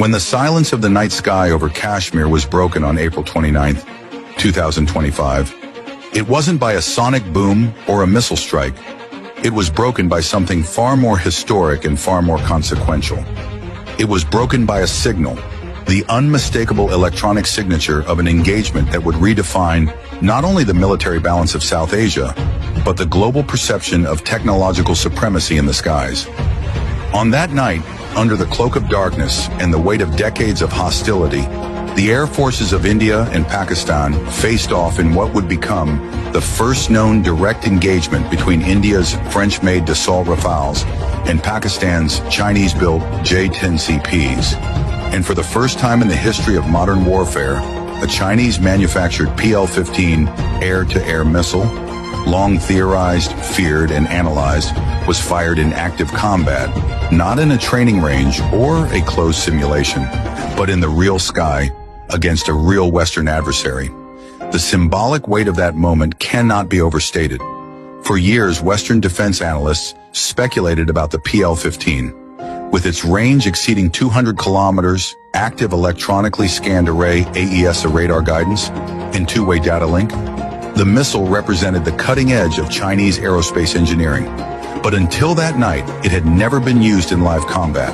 When the silence of the night sky over Kashmir was broken on April 29, 2025, it wasn't by a sonic boom or a missile strike. It was broken by something far more historic and far more consequential. It was broken by a signal, the unmistakable electronic signature of an engagement that would redefine not only the military balance of South Asia, but the global perception of technological supremacy in the skies. On that night, under the cloak of darkness and the weight of decades of hostility, the air forces of India and Pakistan faced off in what would become the first known direct engagement between India's French-made Dassault Rafales and Pakistan's Chinese-built J-10CPs. And for the first time in the history of modern warfare, a Chinese-manufactured PL-15 air-to-air missile, long theorized, feared, and analyzed, was fired in active combat, not in a training range or a closed simulation, but in the real sky against a real Western adversary. The symbolic weight of that moment cannot be overstated. For years, Western defense analysts speculated about the PL-15. With its range exceeding 200 kilometers, active electronically scanned array AESA radar guidance, and two-way data link, the missile represented the cutting edge of Chinese aerospace engineering. But until that night, it had never been used in live combat.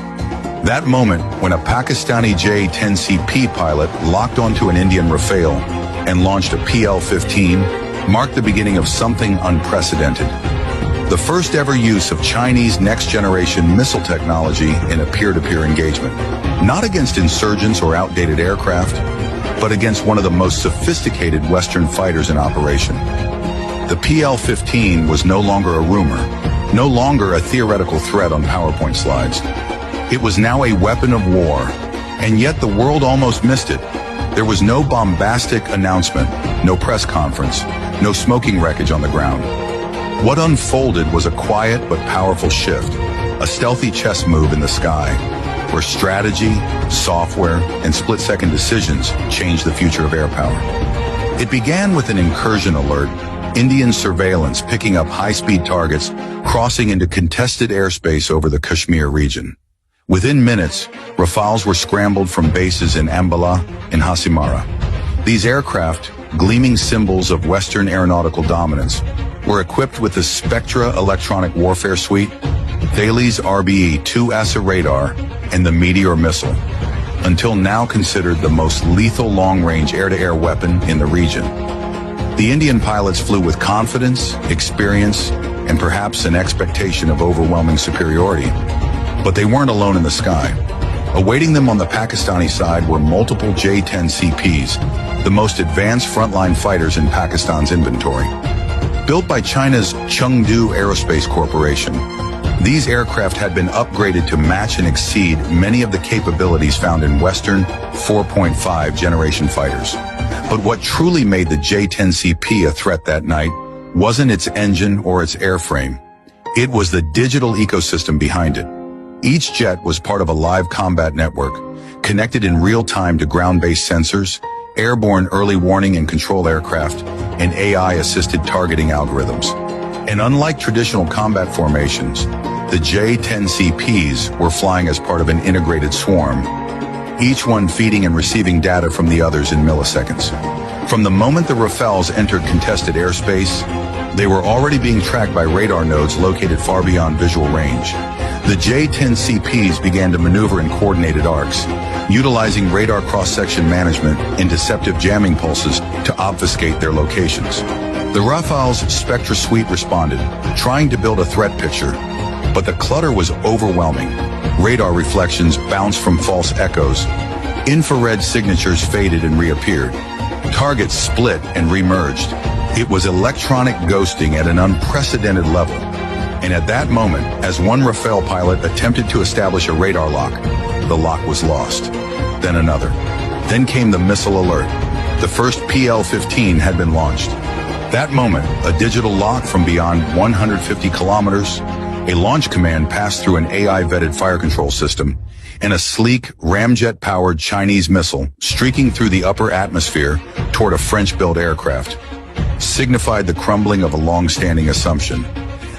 That moment, when a Pakistani J-10CP pilot locked onto an Indian Rafale and launched a PL-15, marked the beginning of something unprecedented. The first ever use of Chinese next-generation missile technology in a peer-to-peer engagement. Not against insurgents or outdated aircraft, but against one of the most sophisticated Western fighters in operation. The PL-15 was no longer a rumor, no longer a theoretical threat on PowerPoint slides. It was now a weapon of war, and yet the world almost missed it. There was no bombastic announcement, no press conference, no smoking wreckage on the ground. What unfolded was a quiet but powerful shift, a stealthy chess move in the sky, where strategy, software, and split-second decisions changed the future of air power. It began with an incursion alert, Indian surveillance picking up high-speed targets crossing into contested airspace over the Kashmir region. Within minutes, Rafales were scrambled from bases in Ambala and Hasimara. These aircraft, gleaming symbols of Western aeronautical dominance, were equipped with the Spectra electronic warfare suite, Thales RBE-2 ASA radar, and the Meteor missile, until now considered the most lethal long-range air-to-air weapon in the region. The Indian pilots flew with confidence, experience, and perhaps an expectation of overwhelming superiority. But they weren't alone in the sky. Awaiting them on the Pakistani side were multiple J-10CPs, the most advanced frontline fighters in Pakistan's inventory. Built by China's Chengdu Aerospace Corporation, these aircraft had been upgraded to match and exceed many of the capabilities found in Western 4.5 generation fighters. But what truly made the J-10CP a threat that night wasn't its engine or its airframe. It was the digital ecosystem behind it. Each jet was part of a live combat network, connected in real time to ground-based sensors, airborne early warning and control aircraft, and AI-assisted targeting algorithms. And unlike traditional combat formations, the J-10CPs were flying as part of an integrated swarm, each one feeding and receiving data from the others in milliseconds. From the moment the Rafales entered contested airspace, they were already being tracked by radar nodes located far beyond visual range. The J-10CPs began to maneuver in coordinated arcs, utilizing radar cross-section management and deceptive jamming pulses to obfuscate their locations. The Rafale's Spectra suite responded, trying to build a threat picture, but the clutter was overwhelming. Radar reflections bounced from false echoes, infrared signatures faded and reappeared, targets split and remerged. It was electronic ghosting at an unprecedented level. And at that moment, as one Rafale pilot attempted to establish a radar lock, the lock was lost. Then another. Then came the missile alert. The first PL-15 had been launched. That moment, a digital lock from beyond 150 kilometers, a launch command passed through an AI-vetted fire control system, and a sleek, ramjet-powered Chinese missile streaking through the upper atmosphere toward a French-built aircraft signified the crumbling of a long-standing assumption.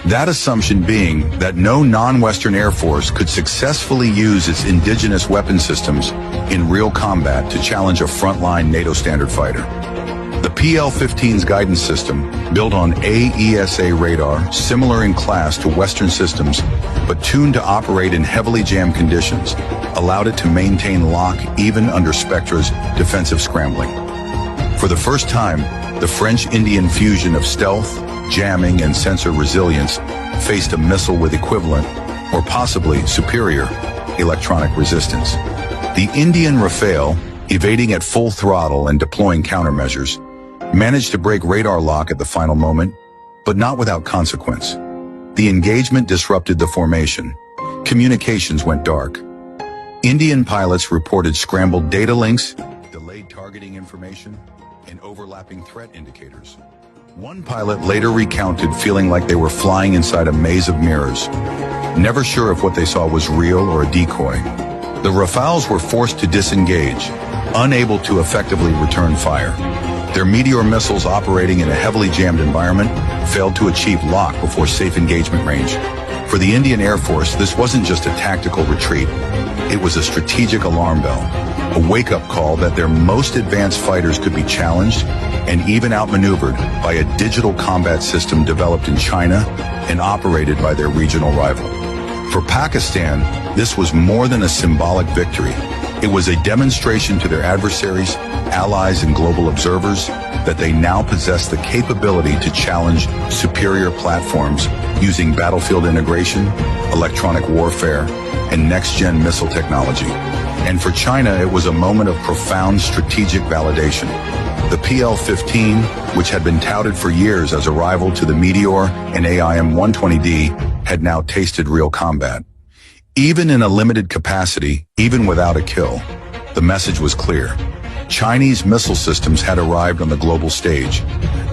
That assumption being that no non-Western air force could successfully use its indigenous weapon systems in real combat to challenge a frontline NATO standard fighter. The PL-15's guidance system, built on AESA radar, similar in class to Western systems, but tuned to operate in heavily jammed conditions, allowed it to maintain lock even under Spectra's defensive scrambling. For the first time, the French-Indian fusion of stealth, jamming, and sensor resilience faced a missile with equivalent, or possibly superior, electronic resistance. The Indian Rafale, evading at full throttle and deploying countermeasures, managed to break radar lock at the final moment, but not without consequence. The engagement disrupted the formation. Communications went dark. Indian pilots reported scrambled data links, delayed targeting information, and overlapping threat indicators. One pilot later recounted feeling like they were flying inside a maze of mirrors, never sure if what they saw was real or a decoy. The Rafales were forced to disengage, unable to effectively return fire. Their Meteor missiles operating in a heavily jammed environment failed to achieve lock before safe engagement range. For the Indian Air Force, this wasn't just a tactical retreat. It was a strategic alarm bell, a wake-up call that their most advanced fighters could be challenged and even outmaneuvered by a digital combat system developed in China and operated by their regional rival. For Pakistan, this was more than a symbolic victory. It was a demonstration to their adversaries, allies, and global observers that they now possess the capability to challenge superior platforms using battlefield integration, electronic warfare, and next-gen missile technology. And for China, it was a moment of profound strategic validation. The PL-15, which had been touted for years as a rival to the Meteor and AIM-120D, had now tasted real combat. Even in a limited capacity, even without a kill, the message was clear. Chinese missile systems had arrived on the global stage,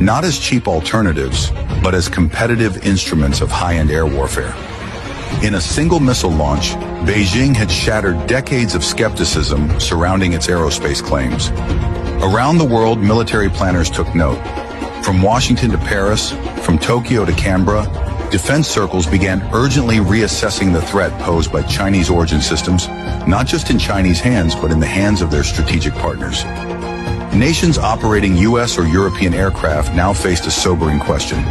not as cheap alternatives, but as competitive instruments of high-end air warfare. In a single missile launch, Beijing had shattered decades of skepticism surrounding its aerospace claims. Around the world, military planners took note. From Washington to Paris, from Tokyo to Canberra, defense circles began urgently reassessing the threat posed by Chinese origin systems, not just in Chinese hands, but in the hands of their strategic partners. Nations operating US or European aircraft now faced a sobering question.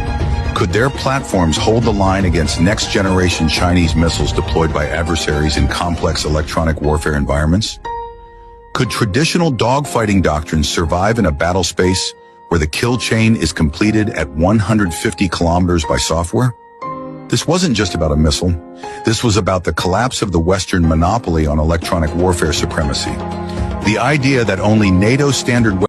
Could their platforms hold the line against next-generation Chinese missiles deployed by adversaries in complex electronic warfare environments? Could traditional dogfighting doctrines survive in a battle space where the kill chain is completed at 150 kilometers by software? This wasn't just about a missile. This was about the collapse of the Western monopoly on electronic warfare supremacy. The idea that only NATO standard